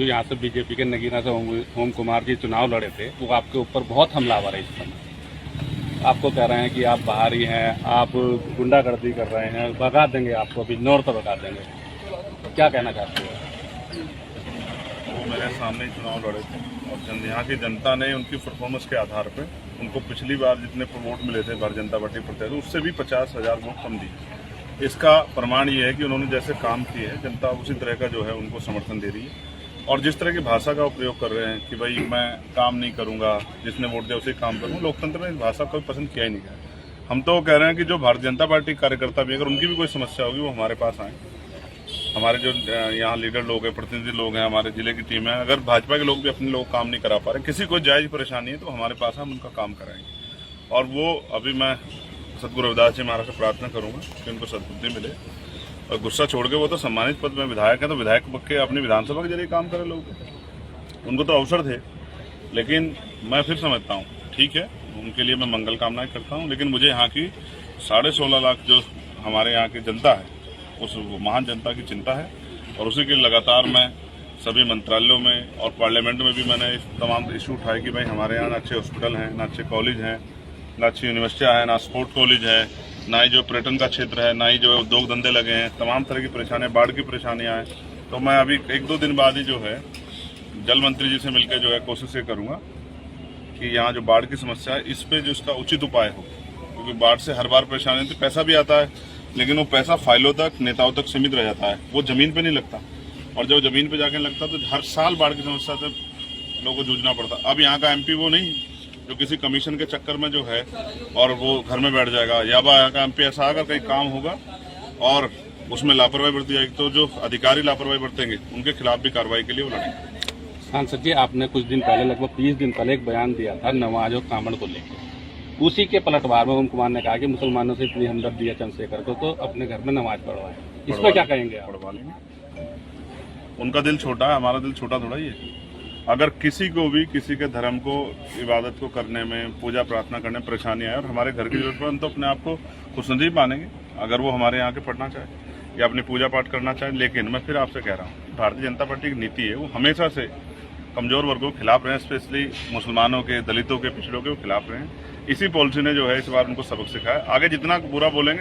जो यहाँ से बीजेपी के नगीना से ओम कुमार जी चुनाव लड़े थे, वो आपके ऊपर बहुत हमलावर है इस समय। आपको कह रहे हैं कि आप बाहरी हैं, आप गुंडागर्दी कर रहे हैं, भगा देंगे आपको, अभी नॉर्थ भगा देंगे। क्या कहना चाहते हैं? वो मेरे सामने ही चुनाव लड़े थे और यहाँ की जनता ने उनकी परफॉर्मेंस के आधार पर उनको पिछली बार जितने वोट मिले थे भारतीय जनता पार्टी प्रत्याशी, उससे भी 50,000 वोट कम दिए। इसका प्रमाण ये है कि उन्होंने जैसे काम किए हैं, जनता उसी तरह का जो है उनको समर्थन दे रही है। और जिस तरह की भाषा का उपयोग कर रहे हैं कि भाई मैं काम नहीं करूंगा, जिसने वोट दिया उसे काम करूँ, लोकतंत्र में इस भाषा को पसंद किया ही नहीं गया। हम तो कह रहे हैं कि जो भारतीय जनता पार्टी कार्यकर्ता भी, अगर उनकी भी कोई समस्या होगी, वो हमारे पास आए। हमारे जो यहाँ लीडर लोग हैं, प्रतिनिधि लोग हैं, हमारे जिले की टीम है, अगर भाजपा के लोग भी अपने लोग काम नहीं करा पा रहे, किसी को जायज परेशानी है, तो हमारे पास हम उनका काम कराएंगे। और वो अभी मैं सदगुरु रविदास जी महाराज से प्रार्थना करूंगा कि उनको सद्बुद्धि मिले और गुस्सा छोड़ के, वो तो सम्मानित पद में विधायक है, तो विधायक के अपनी विधानसभा के जरिए काम करे लोग, उनको तो अवसर थे। लेकिन मैं फिर समझता हूँ, ठीक है, उनके लिए मैं मंगल कामनाएं करता हूँ, लेकिन मुझे यहाँ की 16.5 लाख जो हमारे यहाँ की जनता है, उस महान जनता की चिंता है। और उसी के लगातार मैं सभी मंत्रालयों में और पार्लियामेंट में भी मैंने तमाम इशू उठाए कि भाई हमारे यहाँ ना अच्छे हॉस्पिटल हैं, ना अच्छे कॉलेज हैं, ना अच्छी यूनिवर्सिटियाँ हैं, ना स्पोर्ट कॉलेज है, ना ही जो पर्यटन का क्षेत्र है, ना ही जो उद्योग धंधे लगे हैं, तमाम तरह की परेशानियाँ, बाढ़ की परेशानियाँ हैं। तो मैं अभी 1-2 दिन बाद ही जो है जल मंत्री जी से मिलकर जो है कोशिश ये करूँगा कि यहाँ जो बाढ़ की समस्या है, इस पर जो इसका उचित उपाय हो, क्योंकि बाढ़ से हर बार परेशानी होती है। पैसा भी आता है, लेकिन वो पैसा फाइलों तक, नेताओं तक सीमित रह जाता है, वो जमीन पे नहीं लगता। और जब जमीन पे जाके लगता तो हर साल बाढ़ की समस्या से लोगों को जूझना पड़ता। अब यहाँ का एमपी वो नहीं जो किसी कमीशन के चक्कर में जो है और वो घर में बैठ जाएगा, या यहाँ का एमपी ऐसा अगर कहीं काम होगा और उसमें लापरवाही बरती जाएगी, तो जो अधिकारी लापरवाही बरतेंगे उनके खिलाफ भी कार्रवाई के लिए वो लड़ेंगे। सांसद जी, आपने कुछ दिन पहले, लगभग 20 दिन पहले एक बयान दिया था नमाज और कामड़ को लेकर। उसी के पलटवार में ओम कुमार ने कहा कि मुसलमानों से इतनी हमदर्दी है चंद्रशेखर को, तो अपने घर में नमाज पढ़वाए। इस पर क्या कहेंगे आप? पढ़वा लेंगे, उनका दिल छोटा है, हमारा दिल छोटा थोड़ा ही है। अगर किसी को भी किसी के धर्म को, इबादत को करने में, पूजा प्रार्थना करने में परेशानी आए और हमारे घर की जरूरत पड़े, तो अपने आप को खुशनसीब मानेंगे अगर वो हमारे यहाँ के पढ़ना चाहे या अपनी पूजा पाठ करना चाहे। लेकिन मैं फिर आपसे कह रहा हूँ, भारतीय जनता पार्टी की नीति है, वो हमेशा से कमजोर वर्गों के खिलाफ रहे, स्पेशली मुसलमानों के, दलितों के, पिछड़ों के वो खिलाफ रहे। इसी पॉलिसी ने जो है इस बार उनको सबक सिखाया। आगे जितना बुरा बोलेंगे